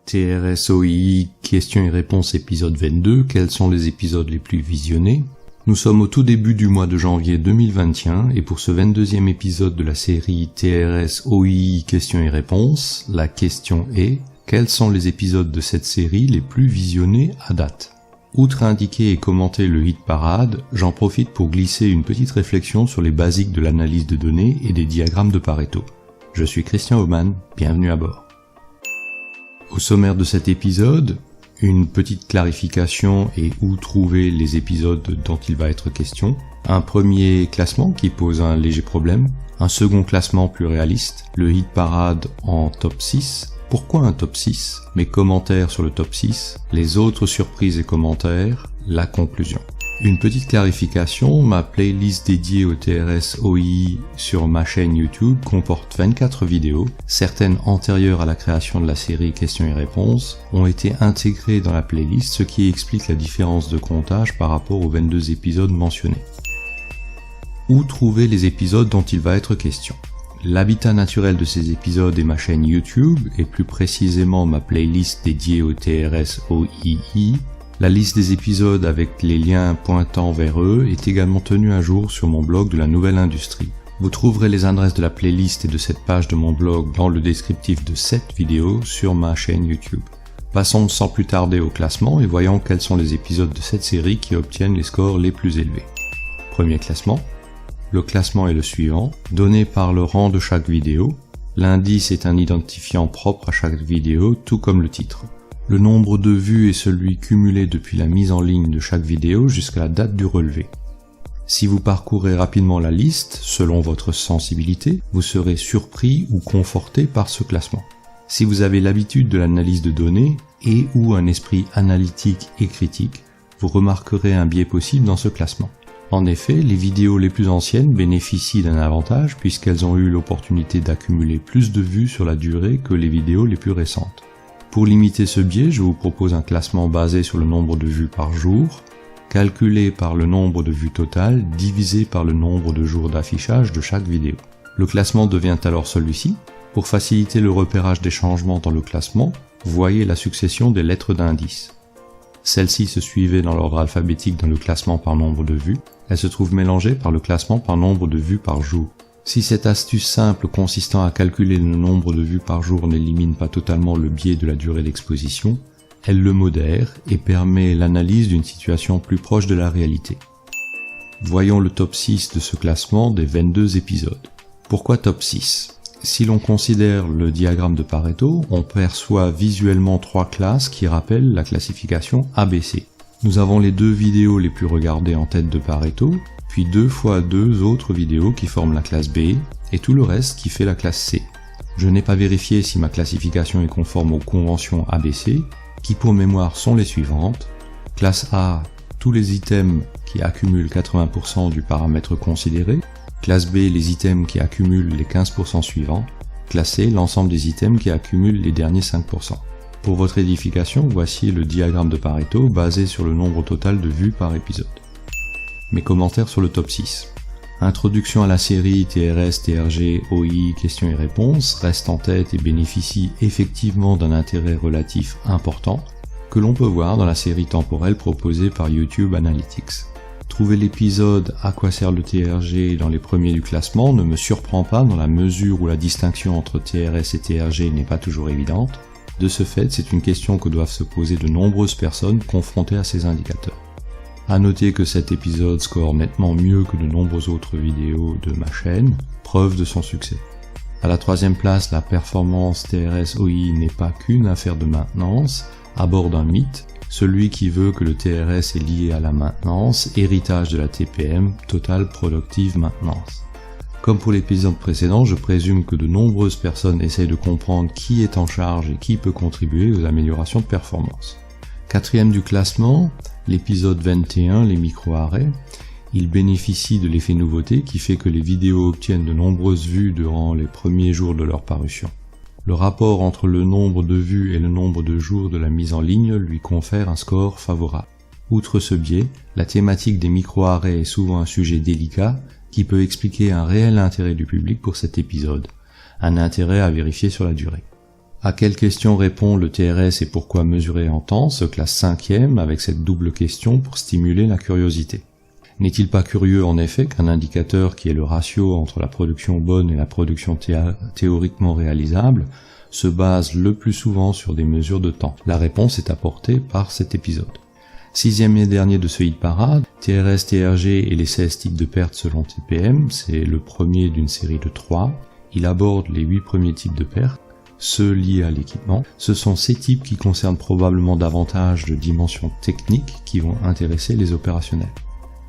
TRS-OII, questions et réponses épisode 22, quels sont les épisodes les plus visionnés? Nous sommes au tout début du mois de janvier 2021 et pour ce 22e épisode de la série TRS-OII, questions et réponses, la question est: quels sont les épisodes de cette série les plus visionnés à date? Outre indiquer et commenter le hit parade, j'en profite pour glisser une petite réflexion sur les basiques de l'analyse de données et des diagrammes de Pareto. Je suis Christian Aumann, bienvenue à bord. Au sommaire de cet épisode, une petite clarification et où trouver les épisodes dont il va être question, un premier classement qui pose un léger problème, un second classement plus réaliste, le hit parade en top 6, pourquoi un top 6, mes commentaires sur le top 6, les autres surprises et commentaires, la conclusion. Une petite clarification, ma playlist dédiée au TRS-OII sur ma chaîne YouTube comporte 24 vidéos, certaines antérieures à la création de la série questions et réponses, ont été intégrées dans la playlist, ce qui explique la différence de comptage par rapport aux 22 épisodes mentionnés. Où trouver les épisodes dont il va être question? L'habitat naturel de ces épisodes est ma chaîne YouTube, et plus précisément ma playlist dédiée au TRS-OII. La liste des épisodes avec les liens pointant vers eux est également tenue à jour sur mon blog de la Nouvelle Industrie. Vous trouverez les adresses de la playlist et de cette page de mon blog dans le descriptif de cette vidéo sur ma chaîne YouTube. Passons sans plus tarder au classement et voyons quels sont les épisodes de cette série qui obtiennent les scores les plus élevés. Premier classement. Le classement est le suivant, donné par le rang de chaque vidéo. L'indice est un identifiant propre à chaque vidéo, tout comme le titre. Le nombre de vues est celui cumulé depuis la mise en ligne de chaque vidéo jusqu'à la date du relevé. Si vous parcourez rapidement la liste, selon votre sensibilité, vous serez surpris ou conforté par ce classement. Si vous avez l'habitude de l'analyse de données et ou un esprit analytique et critique, vous remarquerez un biais possible dans ce classement. En effet, les vidéos les plus anciennes bénéficient d'un avantage puisqu'elles ont eu l'opportunité d'accumuler plus de vues sur la durée que les vidéos les plus récentes. Pour limiter ce biais, je vous propose un classement basé sur le nombre de vues par jour, calculé par le nombre de vues totales divisé par le nombre de jours d'affichage de chaque vidéo. Le classement devient alors celui-ci. Pour faciliter le repérage des changements dans le classement, voyez la succession des lettres d'indice. Celles-ci se suivaient dans l'ordre alphabétique dans le classement par nombre de vues. Elles se trouvent mélangées par le classement par nombre de vues par jour. Si cette astuce simple consistant à calculer le nombre de vues par jour n'élimine pas totalement le biais de la durée d'exposition, elle le modère et permet l'analyse d'une situation plus proche de la réalité. Voyons le top 6 de ce classement des 22 épisodes. Pourquoi top 6? Si l'on considère le diagramme de Pareto, on perçoit visuellement trois classes qui rappellent la classification ABC. Nous avons les deux vidéos les plus regardées en tête de Pareto, puis 2 fois 2 autres vidéos qui forment la classe B, et tout le reste qui fait la classe C. Je n'ai pas vérifié si ma classification est conforme aux conventions ABC, qui pour mémoire sont les suivantes. Classe A, tous les items qui accumulent 80% du paramètre considéré. Classe B, les items qui accumulent les 15% suivants. Classe C, l'ensemble des items qui accumulent les derniers 5%. Pour votre édification, voici le diagramme de Pareto basé sur le nombre total de vues par épisode. Mes commentaires sur le top 6. Introduction à la série TRS, TRG, OI, questions et réponses reste en tête et bénéficie effectivement d'un intérêt relatif important que l'on peut voir dans la série temporelle proposée par YouTube Analytics. Trouver l'épisode À quoi sert le TRG dans les premiers du classement ne me surprend pas dans la mesure où la distinction entre TRS et TRG n'est pas toujours évidente. De ce fait, c'est une question que doivent se poser de nombreuses personnes confrontées à ces indicateurs. À noter que cet épisode score nettement mieux que de nombreuses autres vidéos de ma chaîne, preuve de son succès. À la troisième place, la performance TRS-OI n'est pas qu'une affaire de maintenance, aborde un mythe, celui qui veut que le TRS est lié à la maintenance, héritage de la TPM, Total Productive Maintenance. Comme pour l'épisode précédent, je présume que de nombreuses personnes essayent de comprendre qui est en charge et qui peut contribuer aux améliorations de performance. Quatrième du classement, l'épisode 21, les micro-arrêts. Il bénéficie de l'effet nouveauté qui fait que les vidéos obtiennent de nombreuses vues durant les premiers jours de leur parution. Le rapport entre le nombre de vues et le nombre de jours de la mise en ligne lui confère un score favorable. Outre ce biais, la thématique des micro-arrêts est souvent un sujet délicat qui peut expliquer un réel intérêt du public pour cet épisode, un intérêt à vérifier sur la durée. À quelle question répond le TRS et pourquoi mesurer en temps se classe 5e avec cette double question pour stimuler la curiosité. N'est-il pas curieux en effet qu'un indicateur qui est le ratio entre la production bonne et la production théoriquement réalisable se base le plus souvent sur des mesures de temps? La réponse est apportée par cet épisode. 6e et dernier de ce hit parade, TRS, TRG et les 16 types de pertes selon TPM, c'est le premier d'une série de 3. Il aborde les 8 premiers types de pertes, ceux liés à l'équipement. Ce sont ces types qui concernent probablement davantage de dimensions techniques qui vont intéresser les opérationnels.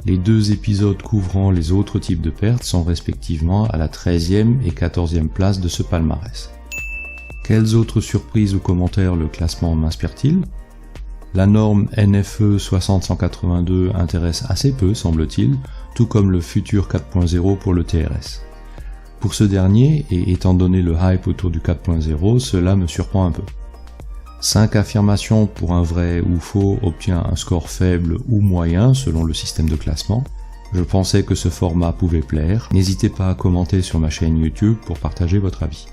Les 2 épisodes couvrant les autres types de pertes sont respectivement à la 13e et 14e place de ce palmarès. Quelles autres surprises ou commentaires le classement m'inspire-t-il? La norme NFE 60182 intéresse assez peu, semble-t-il, tout comme le futur 4.0 pour le TRS. Pour ce dernier, et étant donné le hype autour du 4.0, cela me surprend un peu. 5 affirmations pour un vrai ou faux obtient un score faible ou moyen selon le système de classement. Je pensais que ce format pouvait plaire. N'hésitez pas à commenter sur ma chaîne YouTube pour partager votre avis.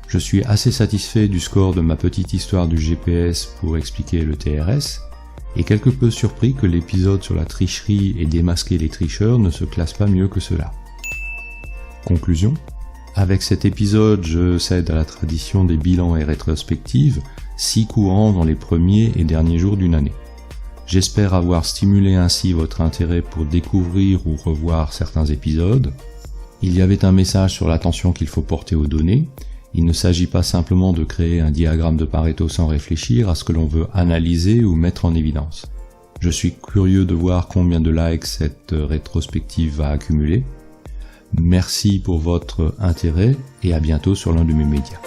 Je suis assez satisfait du score de ma petite histoire du GPS pour expliquer le TRS, et quelque peu surpris que l'épisode sur la tricherie et démasquer les tricheurs ne se classe pas mieux que cela. Conclusion. Avec cet épisode, je cède à la tradition des bilans et rétrospectives, si courants dans les premiers et derniers jours d'une année. J'espère avoir stimulé ainsi votre intérêt pour découvrir ou revoir certains épisodes. Il y avait un message sur l'attention qu'il faut porter aux données. Il ne s'agit pas simplement de créer un diagramme de Pareto sans réfléchir à ce que l'on veut analyser ou mettre en évidence. Je suis curieux de voir combien de likes cette rétrospective va accumuler. Merci pour votre intérêt et à bientôt sur l'un de mes médias.